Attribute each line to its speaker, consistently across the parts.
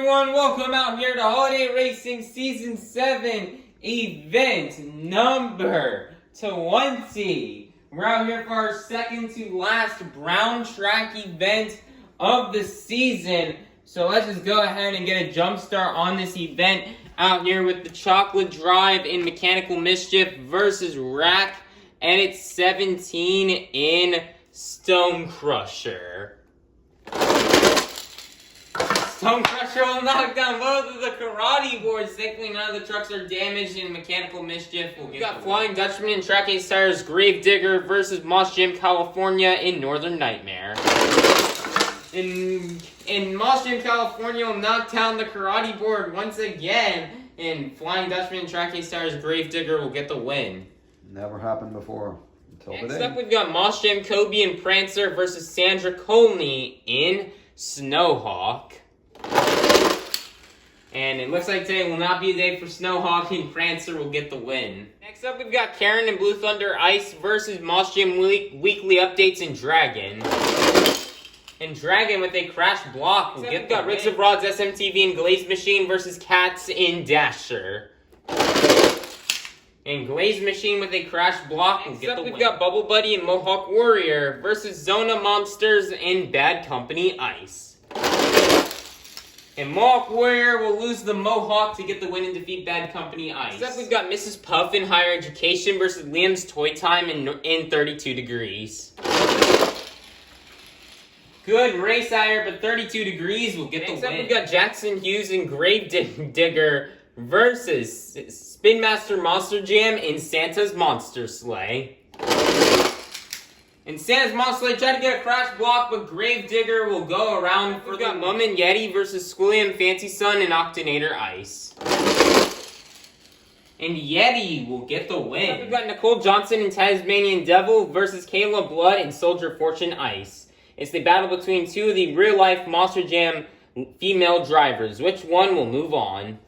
Speaker 1: everyone, welcome out here to Holiday Racing Season 7, event number 20. We're out here for our second to last brown track event of the season. So let's just go ahead and get a jump start on this event out here with the Chocolate Drive in Mechanical Mischief versus Rack and it's 17 in Stone Crusher. Stone Crusher will knock down both of the karate boards. Thankfully, none of the trucks are damaged in Mechanical Mischief. We've got Flying Dutchman and Track Ace Tires Gravedigger versus Moss Jam California in Northern Nightmare. In Moss Jam California will knock down the karate board once again. And Flying Dutchman and Track Ace Tires Gravedigger will get the win.
Speaker 2: Never happened before until today.
Speaker 1: Next up, we've got Moss Jam Kobe and Prancer versus Sandra Colney in Snowhawk. And it looks like today will not be a day for Snowhawk, and Prancer will get the win. Next up, we've got Karen and Blue Thunder Ice versus Moss Jam Weekly Updates and Dragon. And Dragon with a crash block will get the win. We've got Ricks of Rods, SMTV, and Glazed Machine versus Cats in Dasher. And Glazed Machine with a crash block will get the win. We've got Bubble Buddy and Mohawk Warrior versus Zona Monsters and Bad Company Ice. And Mohawk Warrior will lose the Mohawk to get the win and defeat Bad Company Ice. Next up, we've got Mrs. Puff in Higher Education versus Liam's Toy Time in 32 Degrees. Good race out here, but 32 Degrees will get the win. Next up, we've got Jackson Hughes and Gravedigger versus Spin Master Monster Jam in Santa's Monster Sleigh. And Santa's Monster Sleigh tried to get a crash block, but Gravedigger will go around for the win. Mum and Yeti versus Squilliam Fancy Sun and Octonator Ice. And Yeti will get the win. We've got Nicole Johnson and Tasmanian Devil versus Kayla Blood and Soldier Fortune Ice. It's the battle between two of the real-life Monster Jam female drivers. Which one will move on?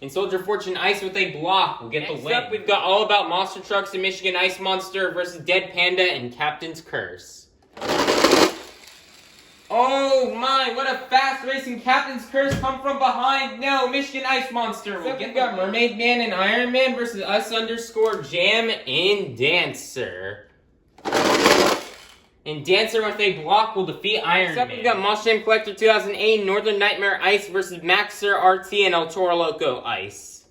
Speaker 1: And Soldier Fortune Ice with a block will get the win. Next up, we've got All About Monster Trucks and Michigan Ice Monster versus Dead Panda and Captain's Curse. Oh my, what a fast racing Captain's Curse come from behind. No, Michigan Ice Monster will get the win. Mermaid Man and Iron Man versus Us_Jam and Dancer. And Dancer with a block will defeat Iron Man. We've got Moss Jam Collector 2008, Northern Nightmare Ice versus Maxer RT and El Toro Loco Ice.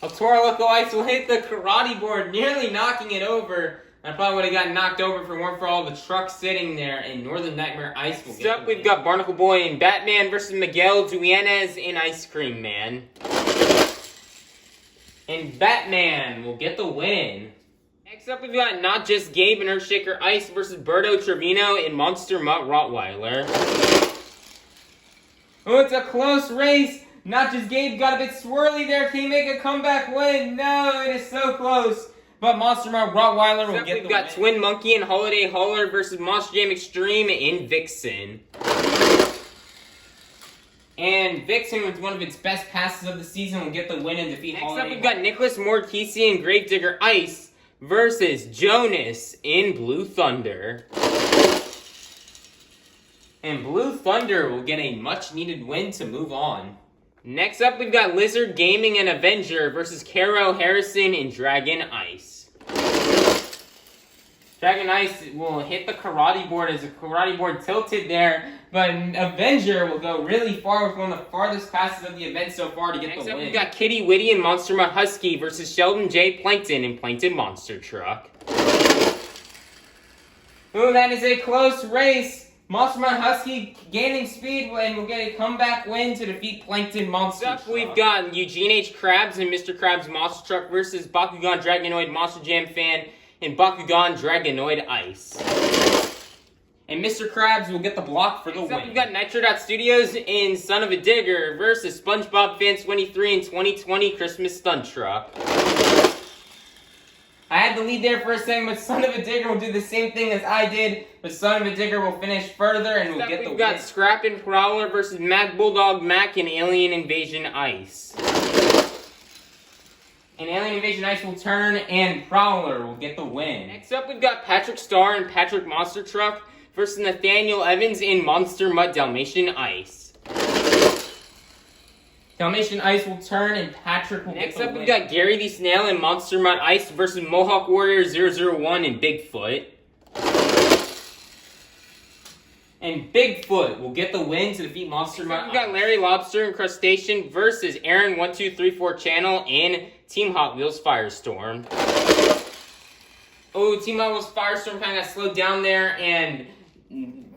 Speaker 1: El Toro Loco Ice will hit the karate board, nearly knocking it over. I probably would have gotten knocked over if it weren't for all the trucks sitting there, and Northern Nightmare Ice will get the win. Next up, we've got Barnacle Boy and Batman versus Miguel Dueñas and Ice Cream Man. And Batman will get the win. Next up, we've got Not Just Gabe and Earthshaker Ice versus Berto Trevino and Monster Mutt Rottweiler. Oh, it's a close race. Not Just Gabe got a bit swirly there. Can he make a comeback win? No, it is so close. But Monster Mutt Rottweiler will get the win. We've got Twin Monkey and Holiday Hauler versus Moss Jam Extreme in Vixen. And Vixen, with one of its best passes of the season, will get the win and defeat Holiday. Next up, we've got Nicholas Mortisi and Gravedigger Ice versus Jonas in Blue Thunder. And Blue Thunder will get a much-needed win to move on. Next up, we've got Lizard Gaming and Avenger versus Caro Harrison in Dragon Ice. Dragon Ice will hit the karate board as the karate board tilted there, but Avenger will go really far with one of the farthest passes of the event so far to get the win. Next up, we've got Kitty Witty and Monster Mutt Husky versus Sheldon J. Plankton and Plankton Monster Truck. Ooh, that is a close race. Monster Mutt Husky gaining speed and will get a comeback win to defeat Plankton Monster Truck. We've got Eugene H. Krabs and Mr. Krabs Monster Truck versus Bakugan Dragonoid Monster Jam Fan and Bakugan Dragonoid Ice. And Mr. Krabs will get the block for the win. Next up, we've got Nitro Studios and Son of a Digger versus SpongeBob Fans 23 and 2020 Christmas Stunt Truck. I had the lead there for a second, but Son of a Digger will do the same thing as I did, but Son of a Digger will finish further and will get the win. We've got Scrap and Prowler versus Mac Bulldog Mac and Alien Invasion Ice. And Alien Invasion Ice will turn, and Prowler will get the win. Next up, we've got Patrick Starr and Patrick Monster Truck versus Nathaniel Evans in Monster Mutt Dalmatian Ice. Dalmatian Ice will turn, and Patrick will Next up, we've got Gary the Snail and Monster Mutt Ice versus Mohawk Warrior 001 and Bigfoot. And Bigfoot will get the win to defeat Monster Mutt. We've got Larry Lobster and Crustacean versus Aaron 1234 Channel and Team Hot Wheels Firestorm. Oh, Team Hot Wheels Firestorm kind of got slowed down there, and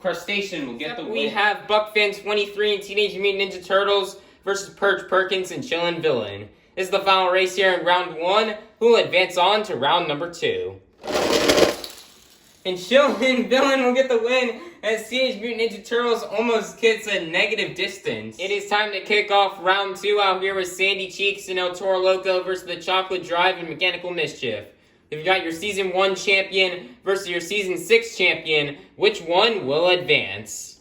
Speaker 1: Crustacean will get the win. We have BuckFan23 and Teenage Mutant Ninja Turtles versus Perch Perkins and Chillin' Villain. This is the final race here in round 1, who will advance on to round number 2. And Chillin' Villain will get the win as Teenage Mutant Ninja Turtles almost gets a negative distance. It is time to kick off round 2 out here with Sandy Cheeks and El Toro Loco versus the Chocolate Drive and Mechanical Mischief. You've got your Season 1 champion versus your Season 6 champion. Which one will advance?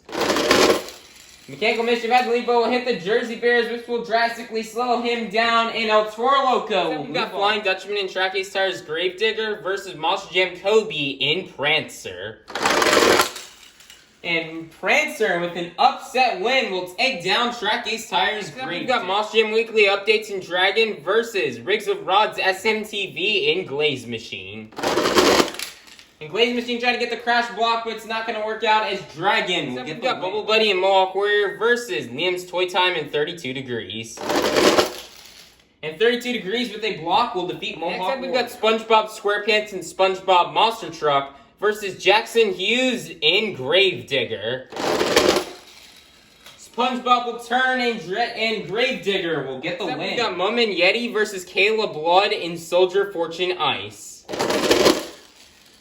Speaker 1: Mechanical Mischief at Lebo will hit the Jersey Bears, which will drastically slow him down, and El Toro Loco. We've got Flying Dutchman and Track Ace Tires Gravedigger versus Monster Jam Kobe in Prancer. And Prancer, with an upset win, will take down Track Ace Tires Gravedigger. We've got Monster Jam Weekly Updates and Dragon versus Rigs of Rods SMTV in Glaze Machine. And Glaze Machine trying to get the crash block, but it's not going to work out as Dragon will get the win. We've got Bubble Buddy and Mohawk Warrior versus Liam's Toy Time and 32 Degrees. And 32 Degrees with a block will defeat Mohawk Warrior. Next up, we've got SpongeBob SquarePants and SpongeBob Monster Truck versus Jackson Hughes in Gravedigger. SpongeBob will turn, and Gravedigger will get the win. We've got Mum and Yeti versus Kayla Blood in Soldier Fortune Ice.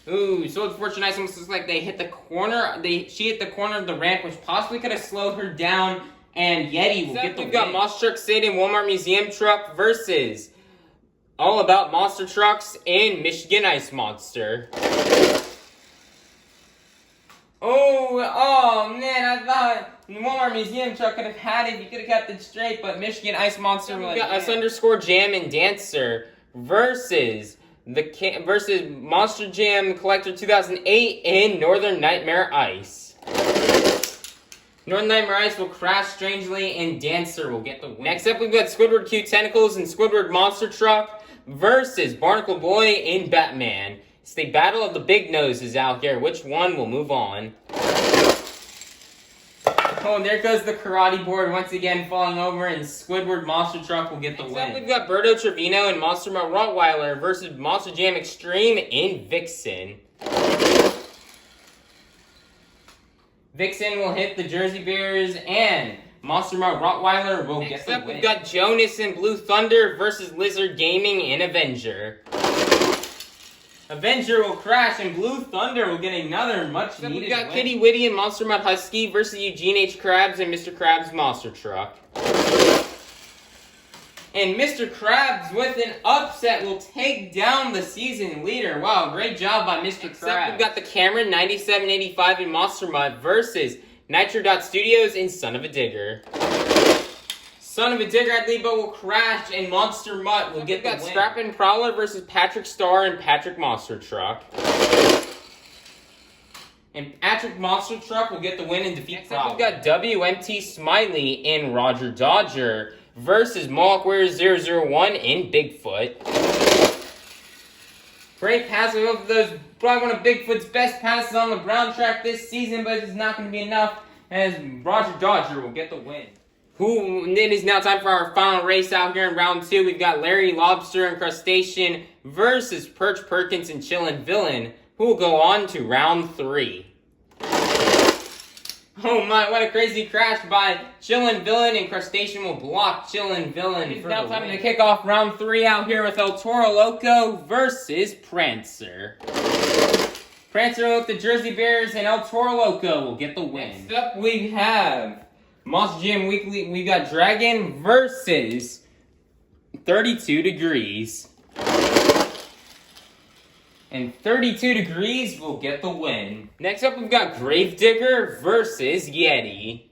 Speaker 1: Ooh, Soldier Fortune Ice almost looks like they hit the corner. She hit the corner of the ramp, which possibly could have slowed her down, and Yeti will get the win. We've got Monster Truck Sid and Walmart Museum Truck versus All About Monster Trucks and Michigan Ice Monster. Oh man, I thought Walmart Museum Truck could have had it. You could have kept it straight, but Michigan Ice Monster will. We've got us_Jam and Dancer versus Monster Jam Collector 2008 and Northern Nightmare Ice. Northern Nightmare Ice will crash strangely, and Dancer will get the win. Next up, we've got Squidward Q Tentacles and Squidward Monster Truck versus Barnacle Boy and Batman. It's the battle of the big noses out here. Which one will move on? Oh, and there goes the karate board once again falling over, and Squidward Monster Truck will get the win. Next up, we've got Berto Trevino and Monster Mutt Rottweiler versus Monster Jam Extreme in Vixen. Vixen will hit the Jersey Bears, and Monster Mutt Rottweiler will get the win. Next up, we've got Jonas and Blue Thunder versus Lizard Gaming in Avenger. Avenger will crash, and Blue Thunder will get another much-needed win. We've got Kitty Witty and Monster Mutt Husky versus Eugene H. Krabs and Mr. Krabs Monster Truck. And Mr. Krabs, with an upset, will take down the season leader. Wow, great job by Mr. Krabs. We've got the Cameron 9785 and Monster Mutt versus Nitro Studios and Son of a Digger. Son of a Digger at Lebo will crash, and Monster Mutt will get the win. We've got Scrappin' Prowler versus Patrick Star and Patrick Monster Truck. And Patrick Monster Truck will get the win and defeat Prowler. We've got WMT Smiley and Roger Dodger versus Mohawk Warrior 001 and Bigfoot. Great pass. We hope those probably one of Bigfoot's best passes on the brown track this season, but it's not going to be enough as Roger Dodger will get the win. It is now time for our final race out here in round 2. We've got Larry Lobster and Crustacean versus Perch Perkins and Chillin' Villain, who will go on to round 3. Oh my, what a crazy crash by Chillin' Villain, and Crustacean will block Chillin' Villain. It's now time to kick off round 3 out here with El Toro Loco versus Prancer. Prancer will hit the Jersey Bears, and El Toro Loco will get the win. Next up we have Monster Jam Weekly. We got Dragon versus 32 Degrees. And 32 Degrees will get the win. Next up, we've got Gravedigger versus Yeti.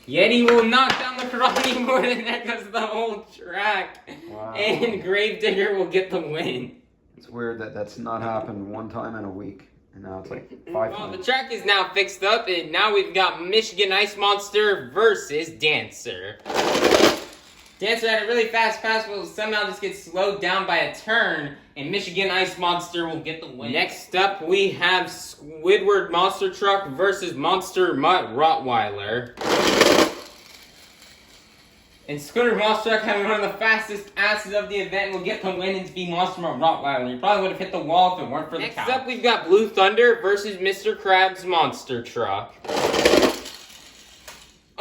Speaker 1: Yeti will knock down the karate board, and there goes the whole track. Wow. And Gravedigger will get the win.
Speaker 2: It's weird that that's not happened one time in a week. And now it's like 5
Speaker 1: Well, the
Speaker 2: times.
Speaker 1: track is now fixed up, and now we've got Michigan Ice Monster versus Dancer. Dancer had a really fast pass, but will somehow just get slowed down by a turn, and Michigan Ice Monster will get the win. Next up, we have Squidward Monster Truck versus Monster Mutt Rottweiler. And Squidward Monster Truck, having one of the fastest passes of the event, will get the win and be Monster Mutt Rottweiler. You probably would have hit the wall if it weren't for the cow. Next up, we've got Blue Thunder versus Mr. Krabs Monster Truck.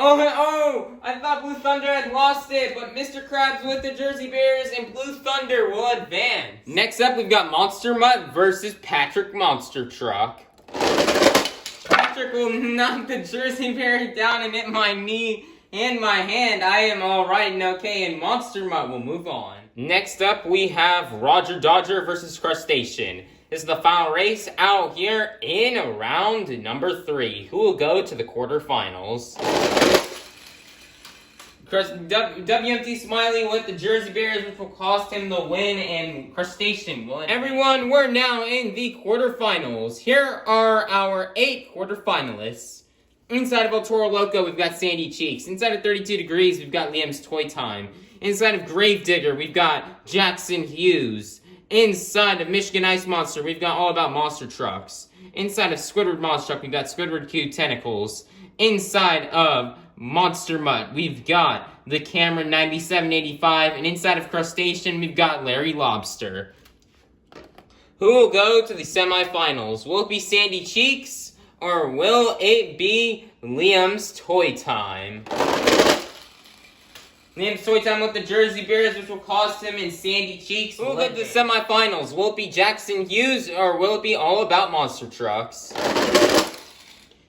Speaker 1: Oh, I thought Blue Thunder had lost it, but Mr. Krabs with the Jersey Bears and Blue Thunder will advance. Next up, we've got Monster Mutt versus Patrick Monster Truck. Patrick will knock the Jersey Bear down and hit my knee and my hand. I am alright and okay, and Monster Mutt will move on. Next up, we have Roger Dodger versus Crustacean. This is the final race out here in round number 3. Who will go to the quarterfinals? WMT Smiley with the Jersey Bears, which will cost him the win, and Crustacean will. Everyone, we're now in the quarterfinals. Here are our 8 quarterfinalists. Inside of El Toro Loco, we've got Sandy Cheeks. Inside of 32 Degrees, we've got Liam's Toy Time. Inside of Gravedigger, we've got Jackson Hughes. Inside of Michigan Ice Monster, we've got All About Monster Trucks. Inside of Squidward Monster Truck, we've got Squidward Q Tentacles. Inside of Monster Mutt, we've got the Cameron 9785. And inside of Crustacean, we've got Larry Lobster. Who will go to the semifinals? Will it be Sandy Cheeks, or will it be Liam's Toy Time? Liam's Toy Time with the Jersey Bears, which will cost him, and Sandy Cheeks. Who will go to the semifinals? Will it be Jackson Hughes, or will it be All About Monster Trucks?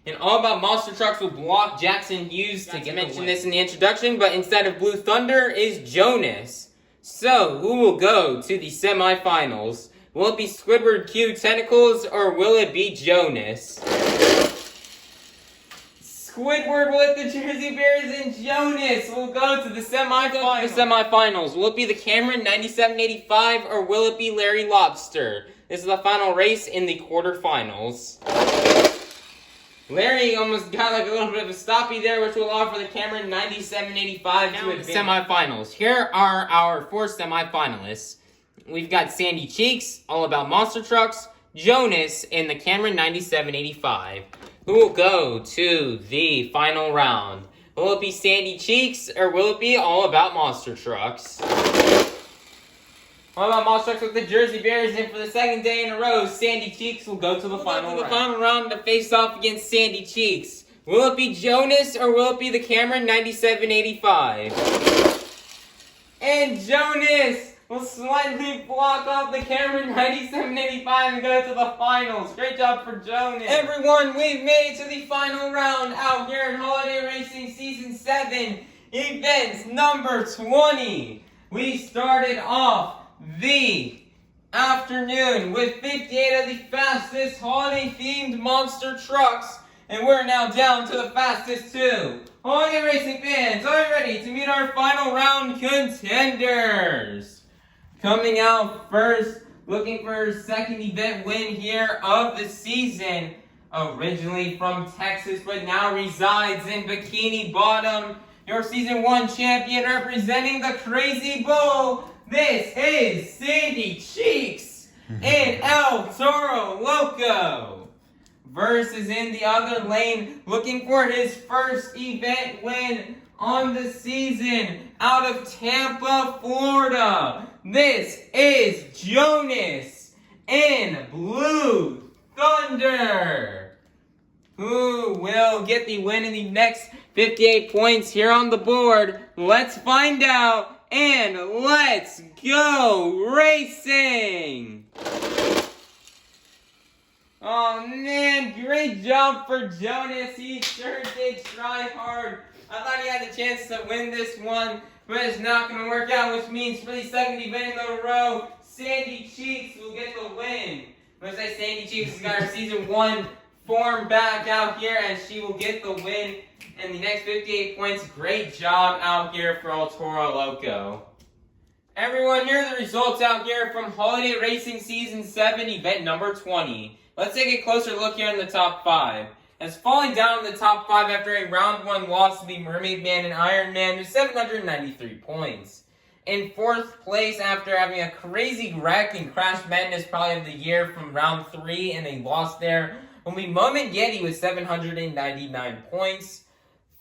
Speaker 1: And All About Monster Trucks will block Jackson Hughes to mention this in the introduction, but instead of Blue Thunder is Jonas. So, who will go to the semifinals? Will it be Squidward Q Tentacles, or will it be Jonas? Squidward with the Jersey Bears and Jonas will go to the semifinals. Will it be the Cameron 9785, or will it be Larry Lobster? This is the final race in the quarterfinals. Larry almost got like a little bit of a stoppie there, which will allow for the Cameron 9785 to advance. Semifinals. Here are our 4 semifinalists. We've got Sandy Cheeks, All About Monster Trucks, Jonas, and the Cameron 9785. Who will go to the final round? Will it be Sandy Cheeks, or will it be All About Monster Trucks? All About Monster Trucks with the Jersey Bears, and for the second day in a row, Sandy Cheeks will go to the final round to face off against Sandy Cheeks. Will it be Jonas, or will it be the Cameron 9785? And Jonas will slightly block off the Cameron 9785 and go to the finals. Great job for Jonas. Everyone, we've made it to the final round out here in Holiday Racing Season 7, event number 20. We started off the afternoon with 58 of the fastest holiday-themed monster trucks, and we're now down to the fastest 2. Holiday Racing fans, are you ready to meet our final round contenders? Coming out first, looking for her second event win here of the season. Originally from Texas, but now resides in Bikini Bottom. Your Season 1 champion representing the Crazy Bull. This is Sandy Cheeks and El Toro Loco. Versus in the other lane, looking for his first event win on the season out of Tampa, Florida. This is Jonas and Blue Thunder. Who will get the win in the next 58 points here on the board? Let's find out, and let's go racing! Oh man, great job for Jonas. He sure did try hard. I thought he had the chance to win this one, but it's not going to work out, which means for the second event in a row, Sandy Cheeks will get the win. When I say Sandy Cheeks has got her Season 1 form back out here, and she will get the win in the next 58 points. Great job out here for El Toro Loco. Everyone, here are the results out here from Holiday Racing Season 7, event number 20. Let's take a closer look here in the top 5. As falling down in the top 5 after a round 1 loss to the Mermaid Man and Iron Man with 793 points. In 4th place after having a crazy wreck and Crash Madness probably of the year from round 3 and a loss there will be Moment Yeti with 799 points.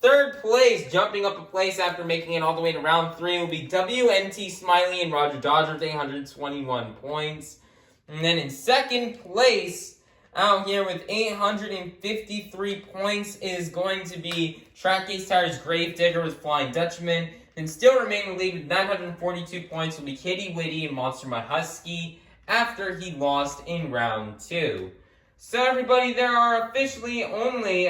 Speaker 1: 3rd place, jumping up a place after making it all the way to round 3, will be WNT Smiley and Roger Dodger with 821 points. And then in 2nd place, out here with 853 points, is going to be Track Ace Tires Gravedigger with Flying Dutchman. And still remaining in the lead with 942 points will be Kitty Witty and Monster My Husky after he lost in round 2. So everybody, there's officially only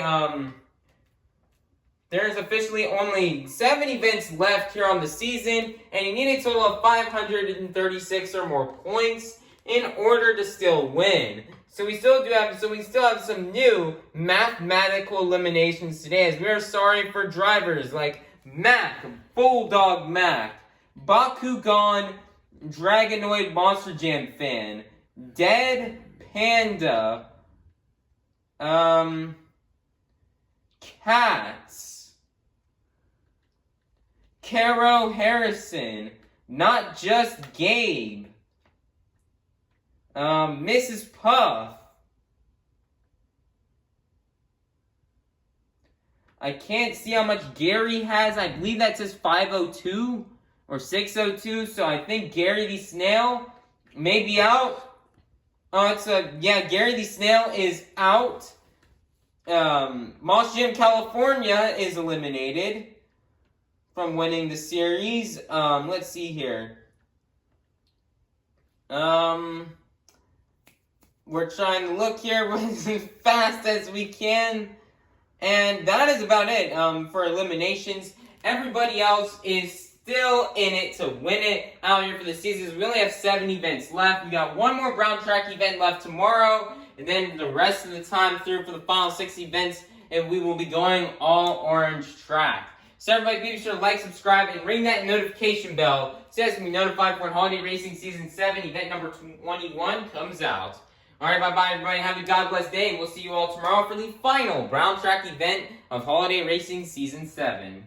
Speaker 1: 7 events left here on the season, and you need a total of 536 or more points in order to still win. So we still have some new mathematical eliminations today, as we are sorry for drivers like Mac, Bulldog Mac, Bakugan, Dragonoid Monster Jam Fan, Dead Panda, Cats, Caro Harrison, Not Just Gabe, Mrs. Puff. I can't see how much Gary has. I believe that says 502 or 602. So I think Gary the Snail may be out. Gary the Snail is out. Moss Jam California is eliminated from winning the series. Let's see here. We're trying to look here as fast as we can. And that is about it for eliminations. Everybody else is still in it to win it out here for the seasons. We only have 7 events left. We got 1 more brown track event left tomorrow. And then the rest of the time through for the final 6 events. And we will be going all orange track. So everybody, be sure to like, subscribe, and ring that notification bell so you guys can be notified for when Holiday Racing Season 7, event number 21 comes out. Alright, bye-bye everybody. Have a God bless day, and we'll see you all tomorrow for the final brown track event of Holiday Racing Season 7.